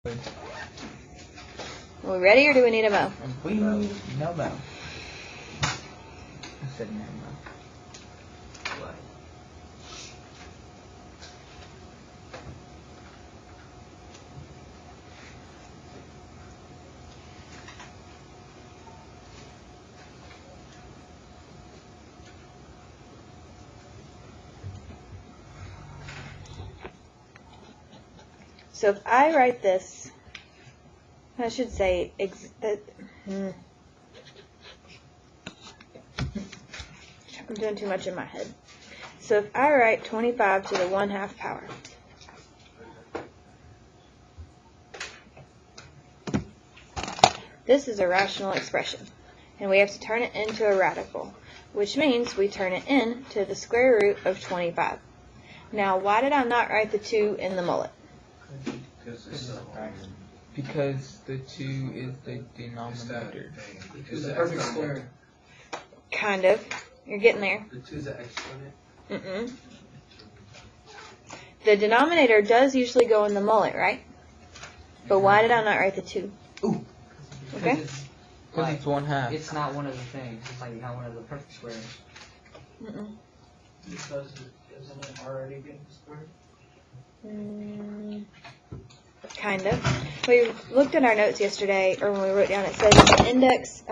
Are we ready or do we need a mo? We need no mo. I said no mo. What? So if I write this, I should say, I'm doing too much in my head. So if I write 25 to the 1/2 power, this is a rational expression, and we have to turn it into a radical, which means we turn it into the square root of 25. Now, why did I not write the 2 in the mullet? Because the 2 is the denominator. It's the perfect square. Kind of. You're getting there. The 2 is the exponent. The denominator does usually go in the mullet, right? But why did I not write the 2? Ooh. Okay. Because it's 1/2. It's not one of the things. It's like not one of the perfect squares. Because isn't it already getting squared? Kind of. We looked at our notes yesterday, or when we wrote down, it says if the index,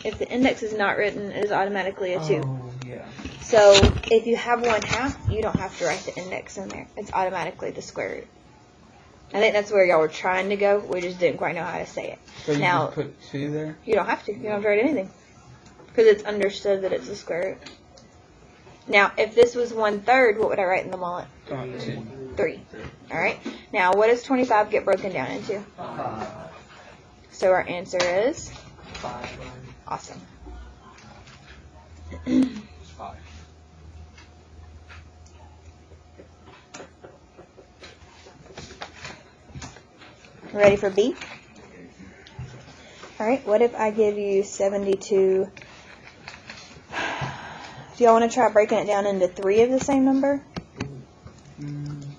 if the index is not written, it is automatically a 2. Oh, yeah. So if you have 1/2, you don't have to write the index in there. It's automatically the square root. I think that's where y'all were trying to go. We just didn't quite know how to say it. So you Now, just put 2 there? you don't have to. You don't have to write anything. Because it's understood that it's the square root. Now, if this was 1/3, what would I write in the mullet? 2. 3. Alright. Now, what does 25 get broken down into? So our answer is? 5. Awesome. 5. Ready for B? Alright, what if I give you 72? Do y'all want to try breaking it down into 3 of the same number?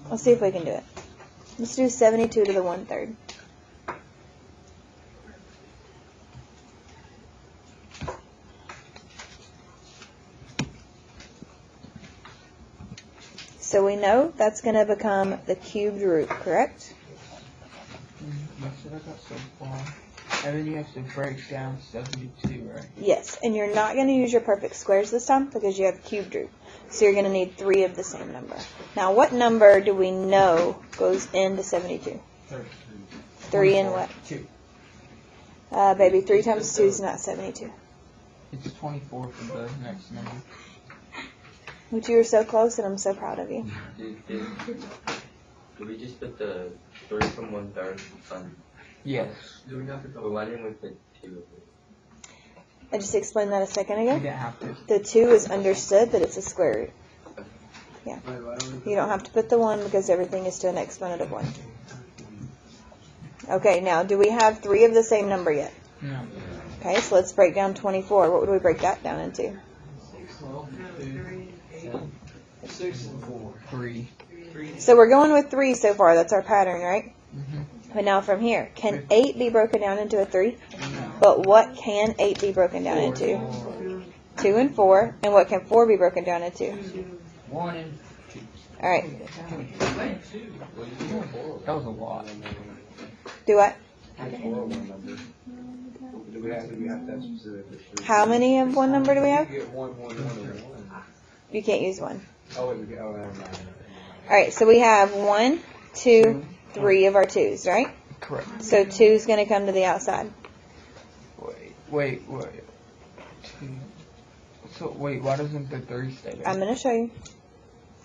Let's see if we can do it. Let's do 72 to the 1/3. So we know that's going to become the cubed root, correct? That's what I got so far. And then you have to break down 72, right? Yes, and you're not going to use your perfect squares this time because you have cubed root. So you're going to need 3 of the same number. Now, what number do we know goes into 72? 3 and what? 2. Baby, 3 times 2 is not 72. It's 24 for the next number. But you were so close, and I'm so proud of you. Did we just put the 3 from 1/3 on? Yes. Do we have to But go? why didn't we put 2? I just explained that a second You ago. didn't have to. The 2 is understood that it's a square root. Wait, why don't we You don't have to put the 1 because everything is to an exponent of 1. Okay, now, do we have 3 of the same number yet? No. Okay, so let's break down 24. What would we break that down into? 6 and 4. 3. So we're going with 3 so far. That's our pattern, right? Mm-hmm. But now from here, can 8 be broken down into a 3? But what can 8 be broken down into? 2 and 4. And what can 4 be broken down into? 1 and All right. That was a lot. Do what? Do we have that specific? How many of one number do we have? Get 1, 1, 1, and 1. You can't use 1. Oh, wait, never mind. All right, so we have 1, 2, 3 of our 2's, right? Correct. So 2 is going to come to the outside. Wait. 2. So, wait, why doesn't the 3 stay there? I'm going to show you.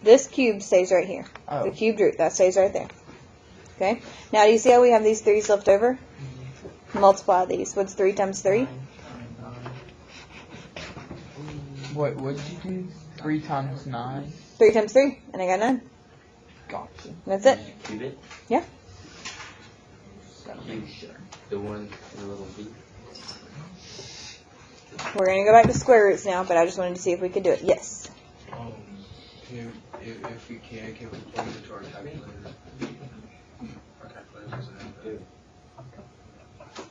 This cube stays right here. Oh. The cubed root, that stays right there. Okay? Now, do you see how we have these 3's left over? Multiply these. What's 3 times 3? What did you do? 3 times 9? 3 times 3, and I got 9. Gotcha. That's it. Cube it? Yeah. Cube the 1 in the little b. We're going to go back to square roots now, but I just wanted to see if we could do it. Yes. If we can we plug it into our calculator?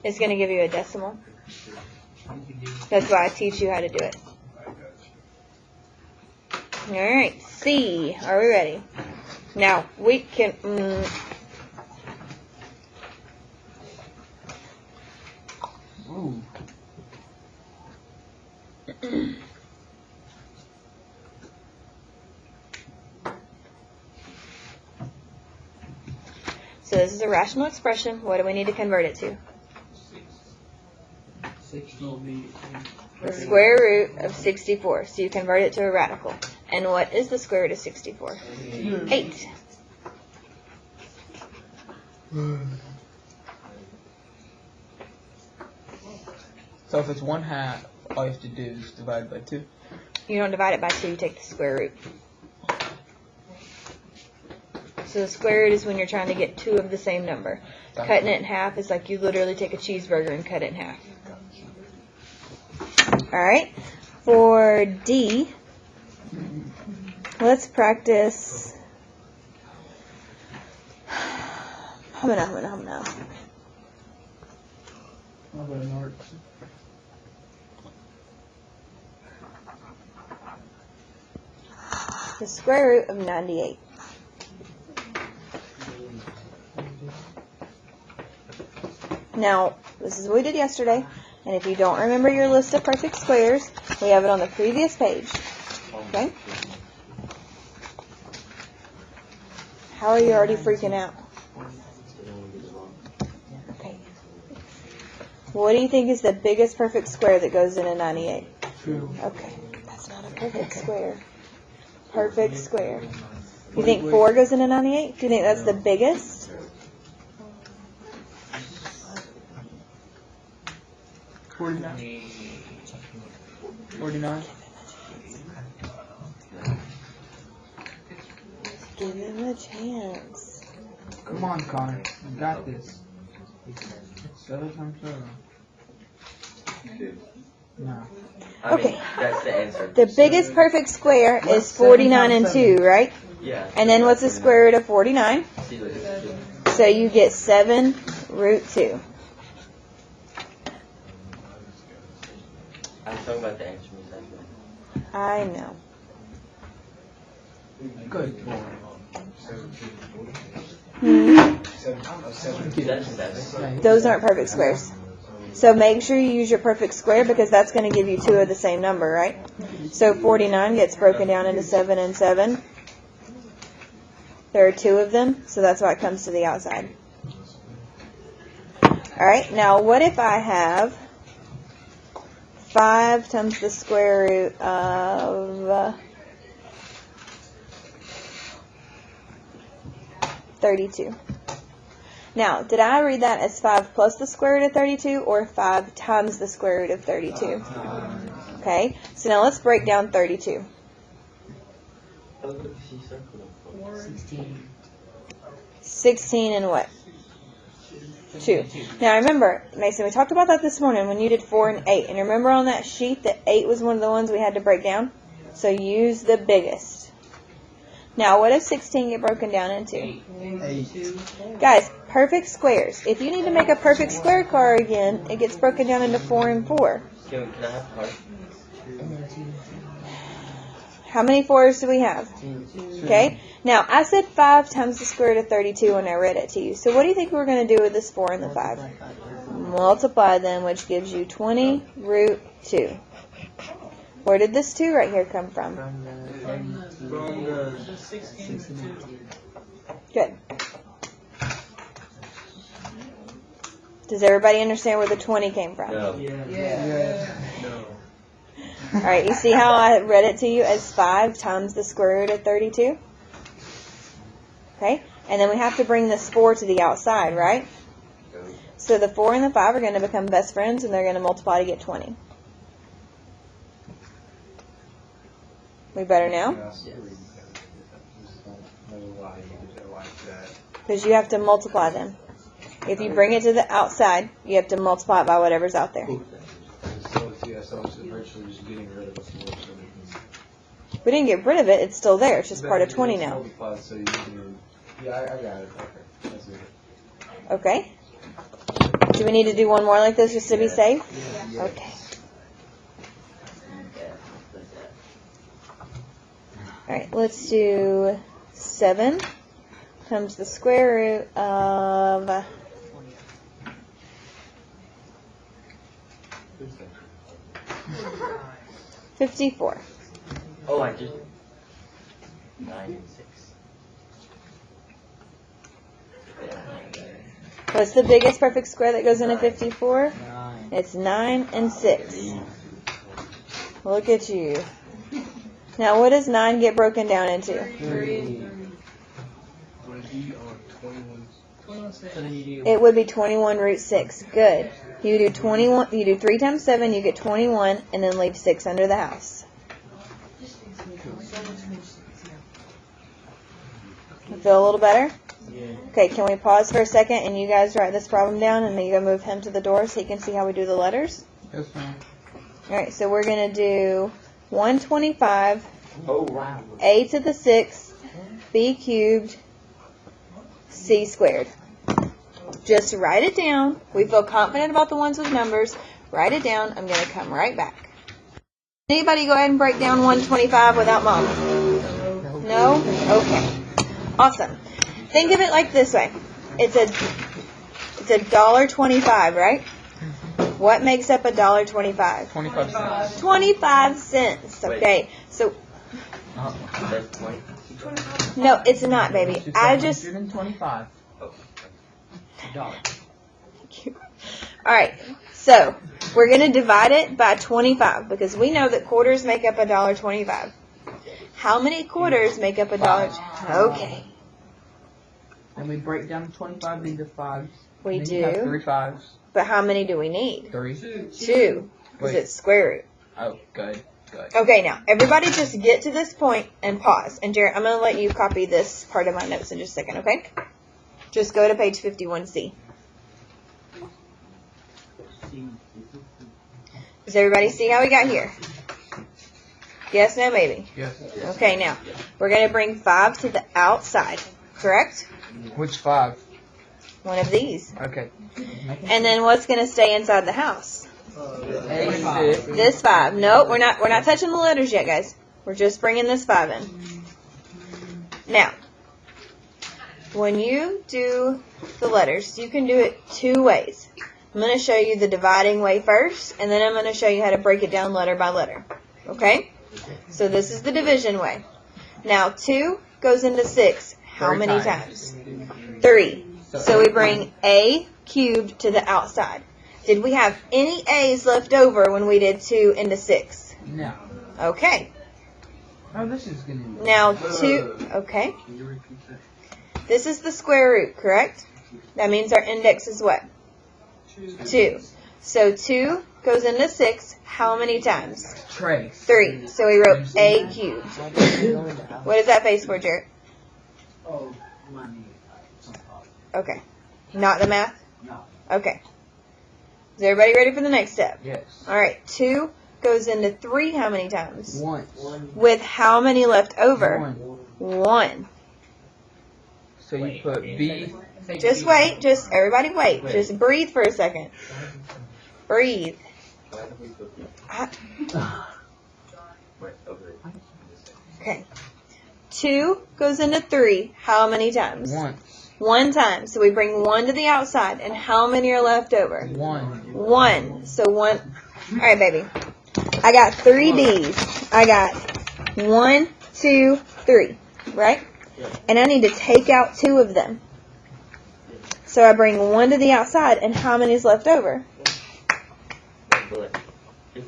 It's going to give you a decimal. That's why I teach you how to do it. Alright, C. Are we ready? Now, we can... Ooh. So this is a rational expression. What do we need to convert it to? 60 will be The square root of 64. So you convert it to a radical. And what is the square root of 64? 8. So if it's 1/2, all you have to do is divide by 2. You don't divide it by 2, you take the square root. So the square root is when you're trying to get 2 of the same number. Cutting it in half is like you literally take a cheeseburger and cut it in half. Alright, for D, let's practice. Humana. How about an arc? The square root of 98. Now, this is what we did yesterday, and if you don't remember your list of perfect squares, we have it on the previous page. Okay? How are you already freaking out? Okay. What do you think is the biggest perfect square that goes into 98? 2. Okay, that's not a perfect square. Perfect square. You think 4 goes into 98? Do you think that's the biggest? $49. 49. Give him a chance. Come on, Connor. You got this. 7 times 7. No. I mean, Okay. that's the answer. The biggest perfect square is 49 and 2, right? Yeah. And then what's the square root of 49? See, look, it's 2. So you get 7 root 2. I'm talking about the answer. I know. Good boy. That's 7. Those aren't perfect squares. So make sure you use your perfect square because that's going to give you 2 of the same number, right? So 49 gets broken down into 7 and 7. There are 2 of them, so that's why it comes to the outside. Alright, now what if I have 5 times the square root of 32? Now, did I read that as 5 plus the square root of 32 or 5 times the square root of 32? Okay, so now let's break down 32. 16 and what? 2. Now remember, Mason, we talked about that this morning when you did 4 and 8. And remember on that sheet that 8 was one of the ones we had to break down? So use the biggest. Now, what does 16 get broken down into? 8. Guys, perfect squares. If you need to make a perfect square car again, it gets broken down into 4 and 4. Can I have heart? How many 4s do we have? Okay. Now, I said 5 times the square root of 32 when I read it to you. So what do you think we're going to do with this 4 and the 5? Multiply them, which gives you 20 root 2. Where did this 2 right here come from? Good. Does everybody understand where the 20 came from? No. Yeah. Alright, you see how I read it to you as 5 times the square root of 32? Okay, and then we have to bring this 4 to the outside, right? So the 4 and the 5 are going to become best friends, and they're going to multiply to get 20. We better now? Because you have to multiply them. If you bring it to the outside, you have to multiply it by whatever's out there. So it's virtually just getting rid of us. We didn't get rid of it. It's still there. It's just part of 20 now. So you can, yeah, I got it. Okay. That's it. Okay? Do we need to do one more like this just to be safe? Yeah. Okay. Alright, let's do 7 times the square root of 54. Oh, I just 9 and 6. What's the biggest perfect square that goes into 54? 9. It's 9 and 6. Look at you. Now, what does 9 get broken down into? 3. So then you do It would be 21 root 6. Good. You do 21. You do 3 times 7. You get 21, and then leave 6 under the house. Feel a little better? Yeah. Okay. Can we pause for a second and you guys write this problem down, and then you go move him to the door so he can see how we do the letters? Yes, ma'am. All right. So we're gonna do 125 Oh, wow. a to the 6th b cubed c squared. Just write it down. We feel confident about the ones with numbers. Write it down. I'm going to come right back. Anybody go ahead and break down 125 without mom? No? Okay. Awesome. Think of it like this way. It's $1.25, right? What makes up $1.25? 25 cents. 25 cents. Okay. So That's 20. no, it's not, baby. I just 125. $1. All right, so we're going to divide it by 25 because we know that quarters make up $1.25. How many quarters make up $1? Okay, And we break down 25 into 5s. we Then you have do. 3 5s. But how many do we need? 3. 2, because Wait. it's square root. Oh, good. Good. Okay, now everybody just get to this point and pause. And Jared, I'm going to let you copy this part of my notes in just a second, okay? Just go to page 51C. Does everybody see how we got here? Yes, no, maybe. Yes. Okay, now, we're going to bring 5 to the outside, correct? Which 5? One of these. Okay. And then what's going to stay inside the house? This 5. Nope, we're not touching the letters yet, guys. We're just bringing this 5 in. Now, when you do the letters, you can do it 2 ways. I'm going to show you the dividing way first, and then I'm going to show you how to break it down letter by letter. Okay? So this is the division way. Now, 2 goes into 6. How 3 many times. times? 3. So we bring a cubed to the outside. Did we have any a's left over when we did 2 into 6? No. Okay. Oh, this is going to be. Now 2. Okay. This is the square root, correct? That means our index is what? 2. So 2 goes into 6. How many times? Trace. 3. So we wrote a cubed. What is that face for, Jared? Oh, money. Okay. Not the math? No. Okay. Is everybody ready for the next step? Yes. All right. 2 goes into 3 how many times? Once. With how many left over? 1. 1. So you put B. Just wait. Just everybody wait. Just breathe for a second. Breathe. Why don't we put Wait, over it. Okay. 2 goes into 3 how many times? Once. 1 time. So we bring 1 to the outside. And how many are left over? 1. 1. So 1. All right, baby. I got 3 D's. I got 1, 2, 3. Right? And I need to take out 2 of them. So I bring 1 to the outside. And how many is left over? But the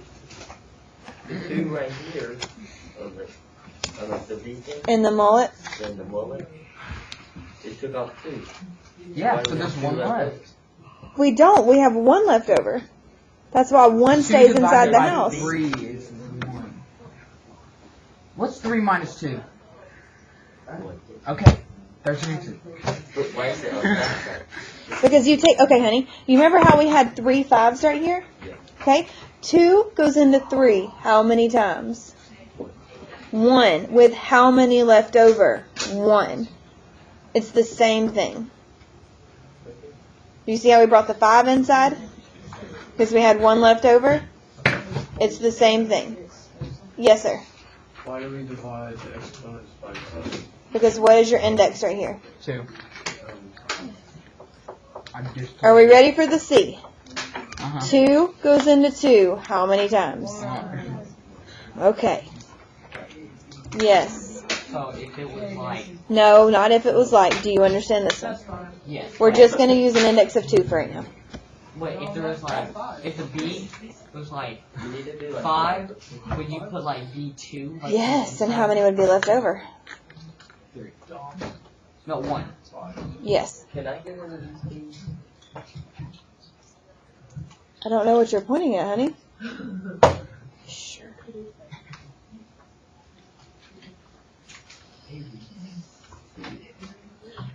2 right here of the beacon, In the mullet. then the mullet, it took off 2. Yeah, Why so do we there's have 1 2 left. We don't. We have 1 left over. That's why 1 2 stays inside divided the by house. 3 is 1. What's 3 minus 2? Okay. There's an answer. But why is it on that side? Because you take, okay, honey, you remember how we had 3 5s right here? Yeah. Okay, 2 goes into 3 how many times? 1. With how many left over? 1. It's the same thing. Do you see how we brought the 5 inside? Because we had 1 left over? It's the same thing. Yes, sir. Why do we divide the exponents by 2? Because what is your index right here? 2. I just Are we ready for the C? Uh-huh. 2 goes into 2 how many times? Okay. Yes. So if it was like, No, not if it was like. Do you understand this one? yes. We're just going to use an index of 2 for right now. Wait, if there was like, if the B was like 5, would you put like B2? Like Yes, and how many would be left over? No, 1. Yes. Can I get one of these? I don't know what you're pointing at, honey. Sure.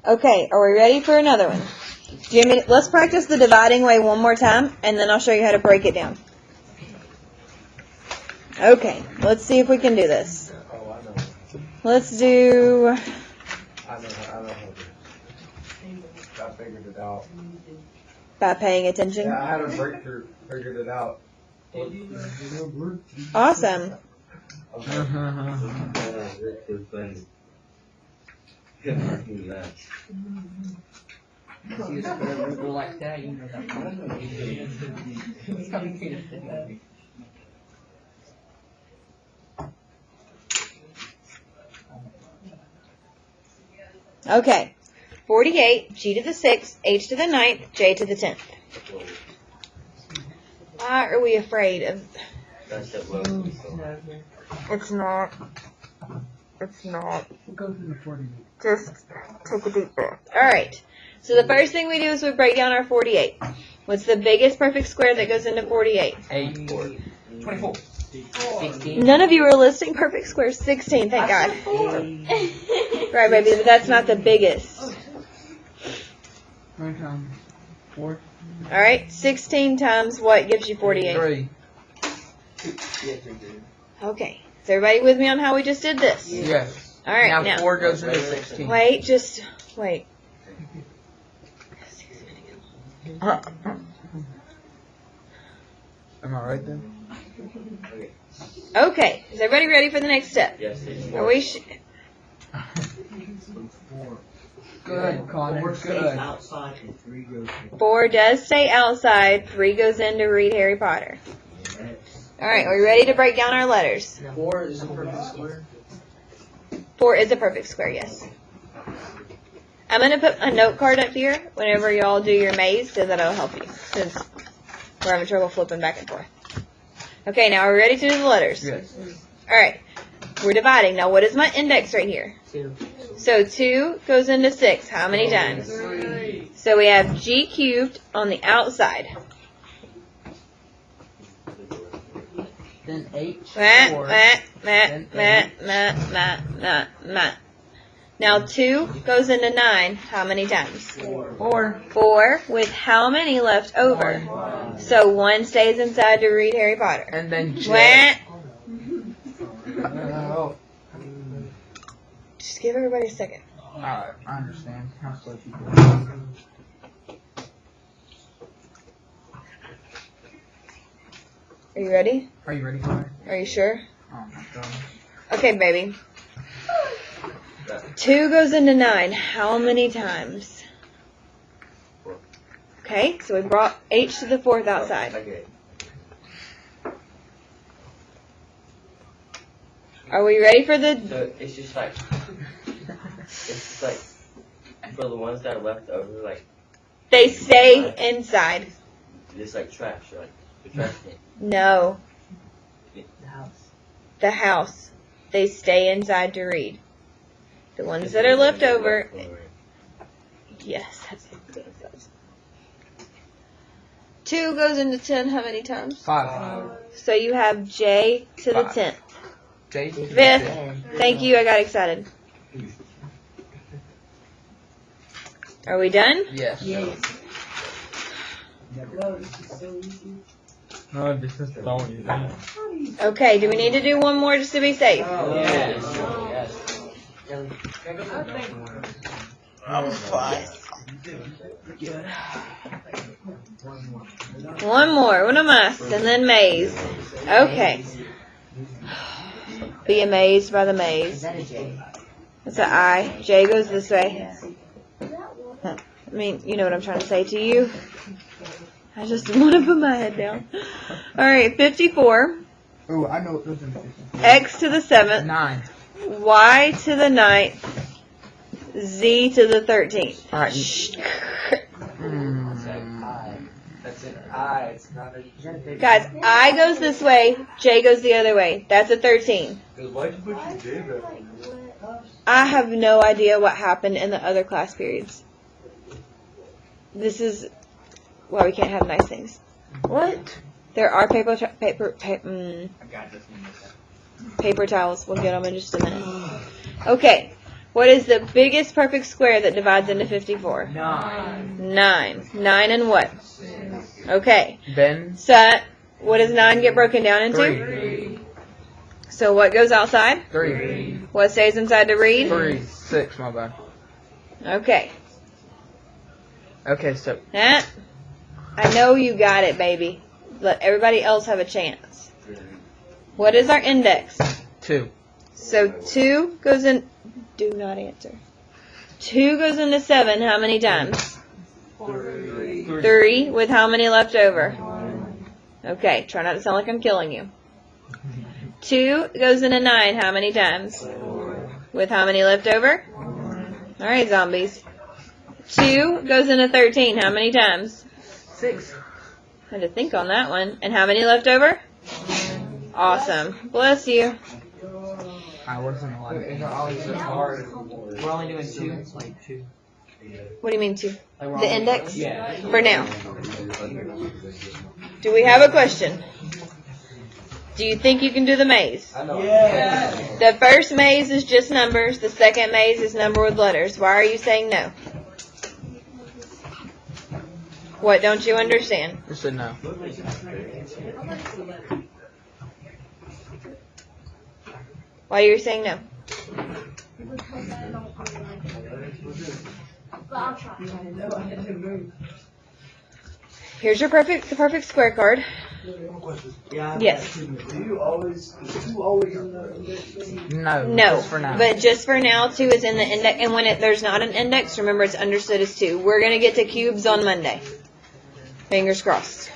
Okay, are we ready for another one? Jimmy, let's practice the dividing way one more time, and then I'll show you how to break it down. Okay, let's see if we can do this. Oh, I know. Let's do... I know how to do it. I figured it out. by paying attention. Yeah, I had a breakthrough, figured it out. Awesome. If you was gonna go like that, you know that. It's complicated. Okay. 48, G to the 6th, H to the 9th, J to the 10th. Why are we afraid of... It's not. It's not. Go to the 48. Just take a deep breath. Alright. So the first thing we do is we break down our 48. What's the biggest perfect square that goes into 48? 8, 24, 16. None of you are listing perfect squares. 16, thank God. Right, baby, but that's not the biggest. Right, 4. Alright, 16 times what gives you 48? 3. Okay. Is everybody with me on how we just did this? Yes. Alright, Now now. 4 goes into 16. Wait, just wait. Am I right then? Okay, is everybody ready for the next step? Yes, Are we? Good, Connor. Good. outside and 3 goes 4 does stay outside. 3 goes in to read Harry Potter. All right, are we ready to break down our letters? 4 is a perfect square. 4 is a perfect square, yes. I'm going to put a note card up here whenever y'all do your maze, so that'll help you, since we're having trouble flipping back and forth. Okay, now are we ready to do the letters? Yes. All right, we're dividing. Now, what is my index right here? 2. So 2 goes into 6. How many times? 3. So we have G cubed on the outside. Then H. Mat, 4. mat, mat, mat, mat, mat, mat, mat. Now 2 goes into 9. How many times? 4. 4 with how many left over? So 1 stays inside to read Harry Potter. And then J. Mat. Oh. Just give everybody a second. Alright, I understand. How slow people. Are you ready? Are you ready, Connor? Are you sure? Oh my god. Okay, baby. 2 goes into 9. How many times? Okay, so we brought H to the 4th outside. Okay. Are we ready for the... So it's just like, for the ones that are left over, like, They stay inside. it's like trash, like, the trash can. No. The house. The house. They stay inside to read. The ones that are left over... Yes, that's what it says. 2 goes into 10 how many times? 5. So you have J to the 5. 10th. J to the 5th. Thank you, I got excited. Are we done? Yes. No, this is so easy. Okay, do we need to do one more just to be safe? Yes. I'm fine. One more. What am I? And then maze. Okay. Be amazed by the maze. It's an I. J goes this way. I mean, you know what I'm trying to say to you. I just want to put my head down. Alright, 54. Oh, I know what goes in the 54. X to the 7th. 9. Y to the 9th. Z to the 13th. Alright. That's an I. It's not a. Guys, I goes this way, J goes the other way. That's a 13. Why'd you put your J back? I have no idea what happened in the other class periods. This is why we can't have nice things. What? There are paper I got this one. towels. We'll get them in just a minute. Okay. What is the biggest perfect square that divides into 54? 9. 9. 9 and what? Okay. Ben. So, what does 9 get broken down into? 3. So what goes outside? 3. What stays inside to read? 3. 6, my bad. Okay. Okay, so I know you got it, baby. Let everybody else have a chance. What is our index? 2. So 2 goes in. Do not answer. 2 goes into 7 how many times? 3 with how many left over? Okay, try not to sound like I'm killing you. 2 goes into 9 how many times? With how many left over? Alright, zombies. 2 goes into 13 how many times? 6. Had to think on that one. And how many left over? Awesome. Bless you. I wasn't allowed. It's always so hard. We're only doing 2. Like 2. What do you mean 2? Like we're The only- index? Yeah. For now. Do we have a question? Do you think you can do the maze? I know. The first maze is just numbers. The second maze is number with letters. Why are you saying no? What don't you understand? Just said no. Why are you saying no? Here's your the perfect square card. Yes. Do you always? Is 2 always in the index? No. No. Just for now. But just for now, 2 is in the index. And when there's not an index, remember it's understood as 2. We're going to get to cubes on Monday. Fingers crossed.